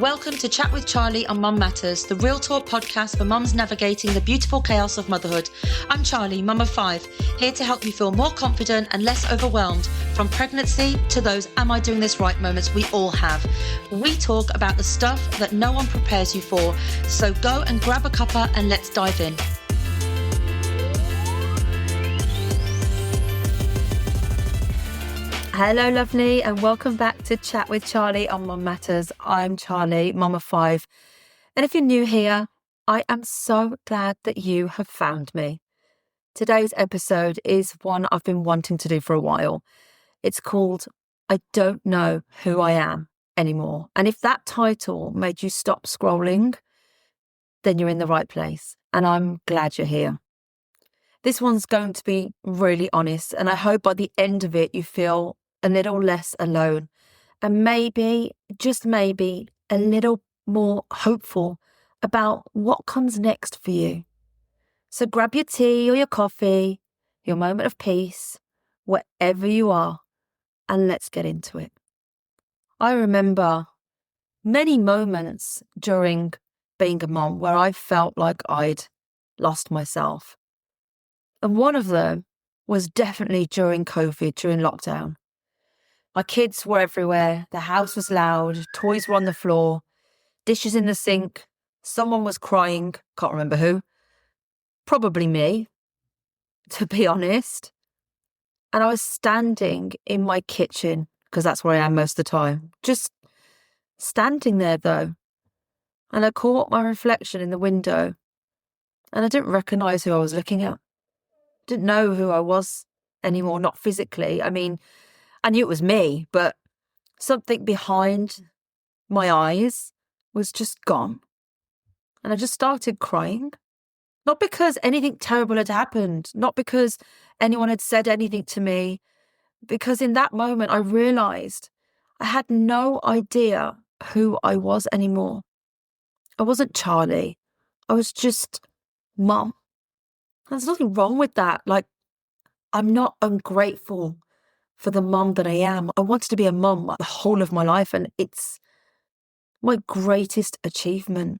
Welcome to Chat with Charlie on Mum Matters, the real talk podcast for mums navigating the beautiful chaos of motherhood. I'm Charlie, mum of 5, here to help you feel more confident and less overwhelmed from pregnancy to those am I doing this right moments we all have. We talk about the stuff that no one prepares you for, so go and grab a cuppa and let's dive in. Hello, lovely, and welcome back to Chat with Charlie on Mum Matters. I'm Charlie, mum of 5. And if you're new here, I am so glad that you have found me. Today's episode is one I've been wanting to do for a while. It's called I Don't Know Who I Am Anymore. And if that title made you stop scrolling, then you're in the right place. And I'm glad you're here. This one's going to be really honest, and I hope by the end of it you feel a little less alone and maybe, just maybe, a little more hopeful about what comes next for you. So grab your tea or your coffee, your moment of peace, wherever you are, and let's get into it. I remember many moments during being a mom where I felt like I'd lost myself. And one of them was definitely during COVID, during lockdown. My kids were everywhere, the house was loud, toys were on the floor, dishes in the sink, someone was crying, can't remember who, probably me, to be honest. And I was standing in my kitchen, because that's where I am most of the time, just standing there though. And I caught my reflection in the window and I didn't recognise who I was looking at. Didn't know who I was anymore, not physically. I mean, I knew it was me, but something behind my eyes was just gone. And I just started crying. Not because anything terrible had happened, not because anyone had said anything to me, because in that moment I realised I had no idea who I was anymore. I wasn't Charlie. I was just mum. There's nothing wrong with that. Like, I'm not ungrateful for the mum that I am. I wanted to be a mum the whole of my life, and it's my greatest achievement.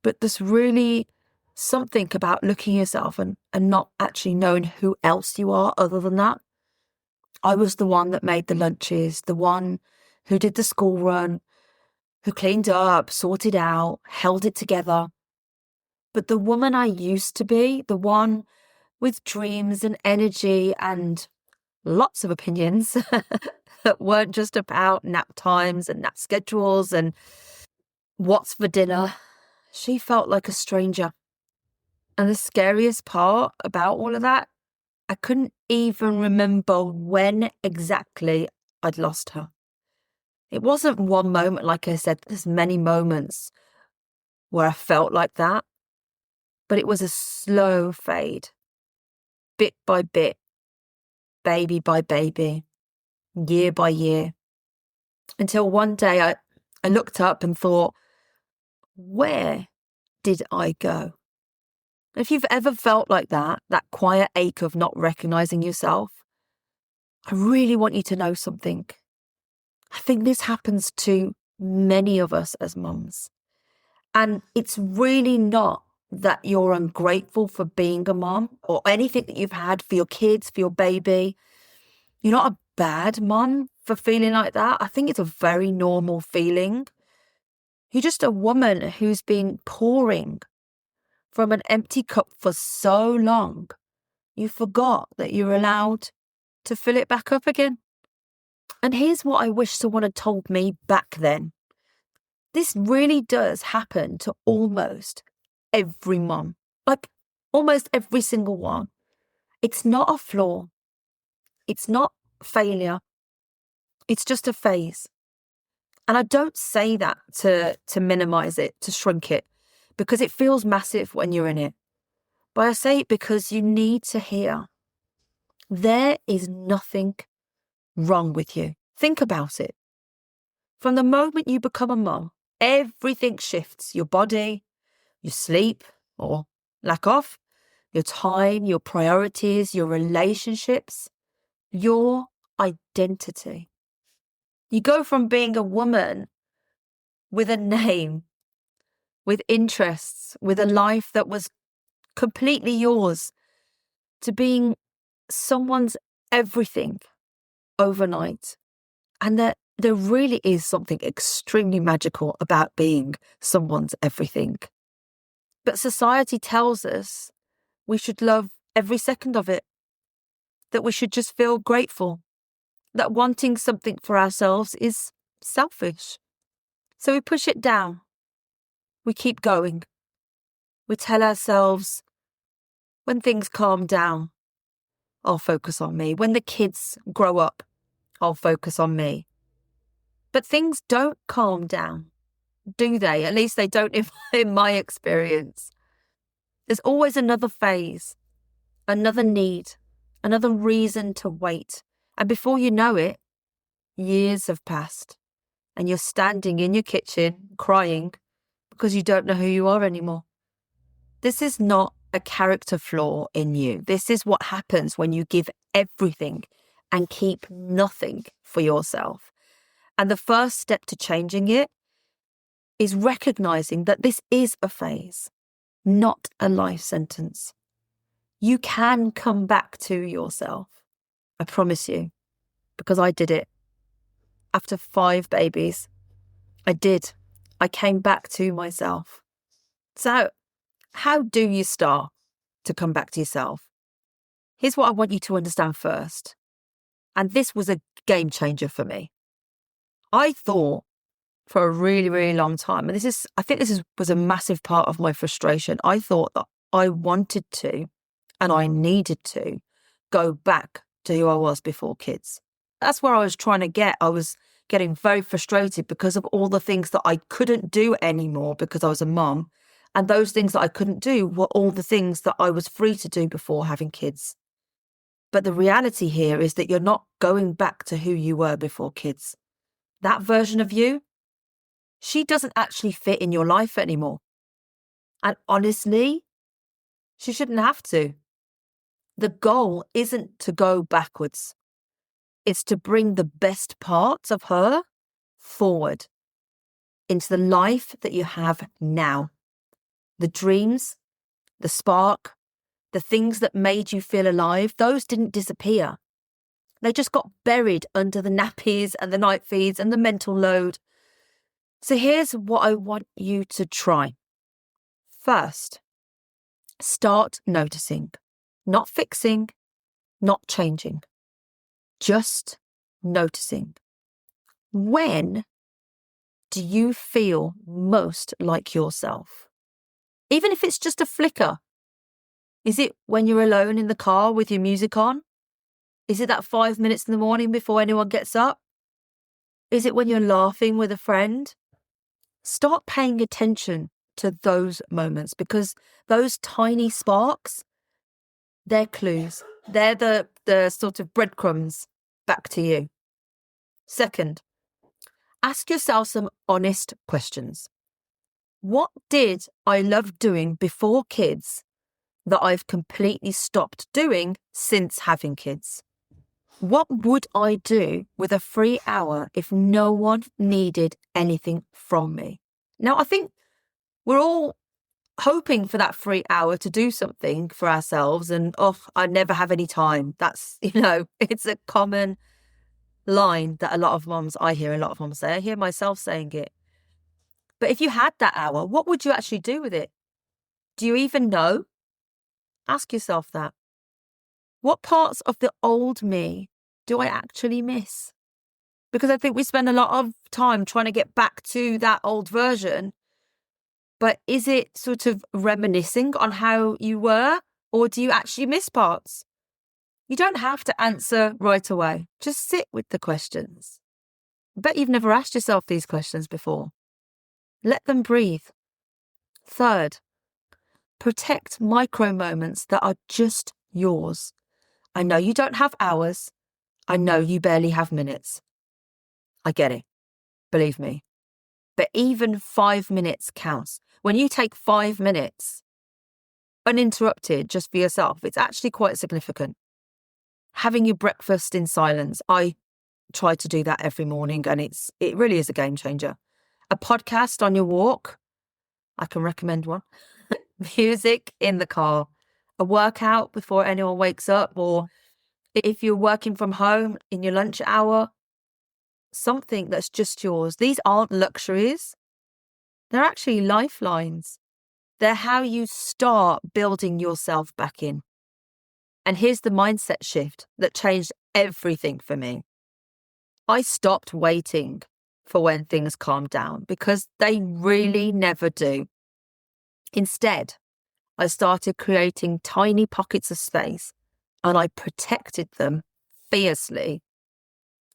But there's really something about looking at yourself and not actually knowing who else you are other than that. I was the one that made the lunches, the one who did the school run, who cleaned up, sorted out, held it together. But the woman I used to be, the one with dreams and energy and lots of opinions that weren't just about nap times and nap schedules and what's for dinner, she felt like a stranger. And the scariest part about all of that, I couldn't even remember when exactly I'd lost her. It wasn't one moment, like I said, there's many moments where I felt like that, but it was a slow fade, bit by bit, baby by baby, year by year, until one day I looked up and thought, where did I go? If you've ever felt like that quiet ache of not recognising yourself, I really want you to know something. I think this happens to many of us as mums. And it's really not that you're ungrateful for being a mum or anything that you've had for your kids, for your baby. You're not a bad mum for feeling like that. I think it's a very normal feeling. You're just a woman who's been pouring from an empty cup for so long, you forgot that you're allowed to fill it back up again. And here's what I wish someone had told me back then. This really does happen to almost every mum, like almost every single one. It's not a flaw. It's not failure. It's just a phase. And I don't say that to minimize it, to shrink it, because it feels massive when you're in it. But I say it because you need to hear there is nothing wrong with you. Think about it. From the moment you become a mum, everything shifts. Your body, your sleep or lack of, your time, your priorities, your relationships, your identity. You go from being a woman with a name, with interests, with a life that was completely yours, to being someone's everything overnight. And there really is something extremely magical about being someone's everything. But society tells us we should love every second of it, that we should just feel grateful, that wanting something for ourselves is selfish. So we push it down. We keep going. We tell ourselves, when things calm down, I'll focus on me. When the kids grow up, I'll focus on me. But things don't calm down, do they? At least they don't in my experience. There's always another phase, another need, another reason to wait. And before you know it, years have passed and you're standing in your kitchen crying because you don't know who you are anymore. This is not a character flaw in you. This is what happens when you give everything and keep nothing for yourself. And the first step to changing it is recognizing that this is a phase, not a life sentence. You can come back to yourself. I promise you, because I did it. After 5 babies, I did. I came back to myself. So, how do you start to come back to yourself? Here's what I want you to understand first. And this was a game changer for me. I thought for a really, really long time, and I think this was a massive part of my frustration. I thought that I wanted to, and I needed to, go back to who I was before kids. That's where I was trying to get. I was getting very frustrated because of all the things that I couldn't do anymore because I was a mum. And those things that I couldn't do were all the things that I was free to do before having kids. But the reality here is that you're not going back to who you were before kids. That version of you, she doesn't actually fit in your life anymore. And honestly, she shouldn't have to. The goal isn't to go backwards. It's to bring the best parts of her forward into the life that you have now. The dreams, the spark, the things that made you feel alive, those didn't disappear. They just got buried under the nappies and the night feeds and the mental load. So here's what I want you to try. First, start noticing, not fixing, not changing, just noticing. When do you feel most like yourself? Even if it's just a flicker. Is it when you're alone in the car with your music on? Is it that 5 minutes in the morning before anyone gets up? Is it when you're laughing with a friend? Start paying attention to those moments, because those tiny sparks, they're clues. They're the sort of breadcrumbs back to you. Second, ask yourself some honest questions. What did I love doing before kids that I've completely stopped doing since having kids? What would I do with a free hour if no one needed anything from me? Now, I think we're all hoping for that free hour to do something for ourselves, and, I never have any time. That's, it's a common line that I hear a lot of moms say. I hear myself saying it. But if you had that hour, what would you actually do with it? Do you even know? Ask yourself that. What parts of the old me do I actually miss? Because I think we spend a lot of time trying to get back to that old version. But is it sort of reminiscing on how you were, or do you actually miss parts? You don't have to answer right away. Just sit with the questions. I bet you've never asked yourself these questions before. Let them breathe. Third, protect micro moments that are just yours. I know you don't have hours. I know you barely have minutes. I get it. Believe me. But even 5 minutes counts. When you take 5 minutes uninterrupted just for yourself, it's actually quite significant. Having your breakfast in silence. I try to do that every morning, and it really is a game changer. A podcast on your walk. I can recommend one. Music in the car. A workout before anyone wakes up, or if you're working from home in your lunch hour, something that's just yours. These aren't luxuries. They're actually lifelines. They're how you start building yourself back in. And here's the mindset shift that changed everything for me. I stopped waiting for when things calm down, because they really never do. Instead, I started creating tiny pockets of space, and I protected them fiercely.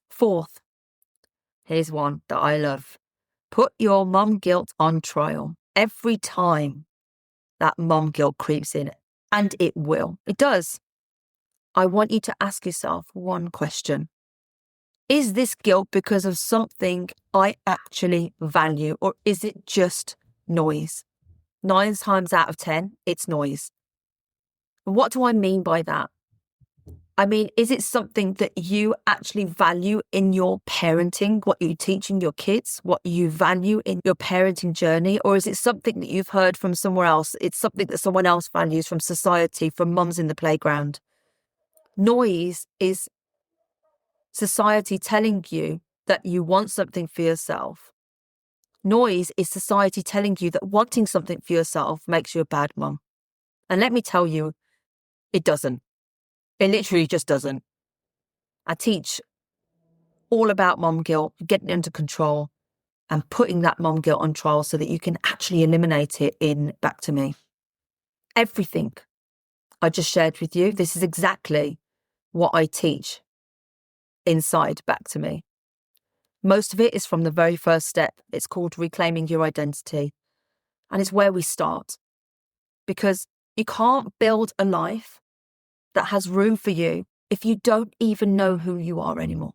Fourth, here's one that I love. Put your mum guilt on trial every time that mum guilt creeps in. And it will. It does. I want you to ask yourself one question. Is this guilt because of something I actually value, or is it just noise? 9 times out of 10, it's noise. What do I mean by that? I mean, is it something that you actually value in your parenting, what you're teaching your kids, what you value in your parenting journey? Or is it something that you've heard from somewhere else? It's something that someone else values from society, from mums in the playground. Noise is society telling you that you want something for yourself. Noise is society telling you that wanting something for yourself makes you a bad mum. And let me tell you, it doesn't. It literally just doesn't. I teach all about mum guilt, getting it under control and putting that mum guilt on trial so that you can actually eliminate it in Back to Me. Everything I just shared with you, this is exactly what I teach inside Back to Me. Most of it is from the very first step. It's called Reclaiming Your Identity. And it's where we start. Because you can't build a life that has room for you if you don't even know who you are anymore.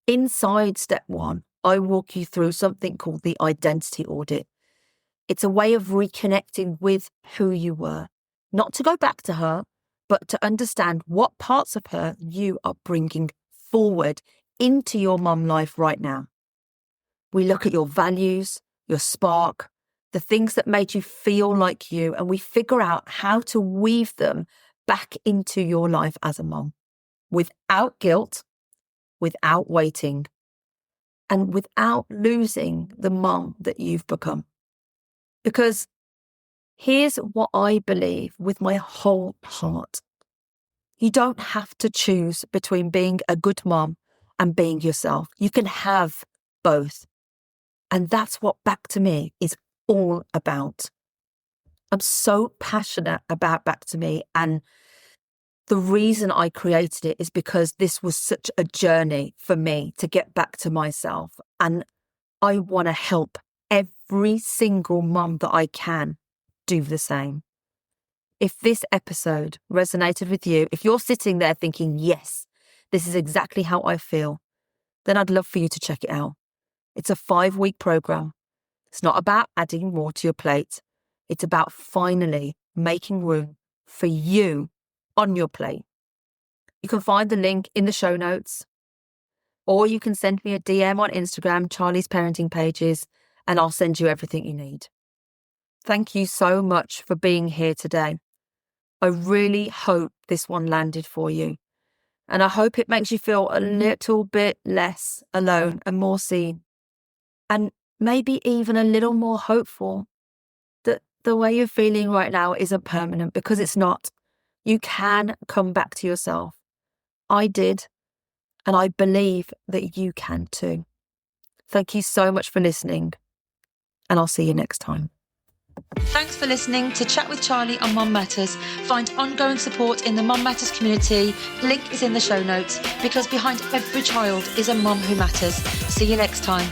Inside step 1, I walk you through something called the identity audit. It's a way of reconnecting with who you were, not to go back to her, but to understand what parts of her you are bringing forward into your mum life right now. We look at your values, your spark, the things that made you feel like you, and we figure out how to weave them back into your life as a mum, without guilt, without waiting, and without losing the mum that you've become. Because here's what I believe with my whole heart. You don't have to choose between being a good mum and being yourself. You can have both. And that's what Back to Me is all about. I'm so passionate about Back to Me, and the reason I created it is because this was such a journey for me to get back to myself. And I want to help every single mum that I can do the same. If this episode resonated with you, if you're sitting there thinking, yes, this is exactly how I feel, then I'd love for you to check it out. It's a 5-week program. It's not about adding more to your plate. It's about finally making room for you on your plate. You can find the link in the show notes, or you can send me a DM on Instagram, Charlie's Parenting Pages, and I'll send you everything you need. Thank you so much for being here today. I really hope this one landed for you. And I hope it makes you feel a little bit less alone and more seen. And maybe even a little more hopeful that the way you're feeling right now isn't permanent, because it's not. You can come back to yourself. I did, and I believe that you can too. Thank you so much for listening, and I'll see you next time. Thanks for listening to Chat with Charlie on Mum Matters. Find ongoing support in the Mum Matters community. Link is in the show notes, because behind every child is a mum who matters. See you next time.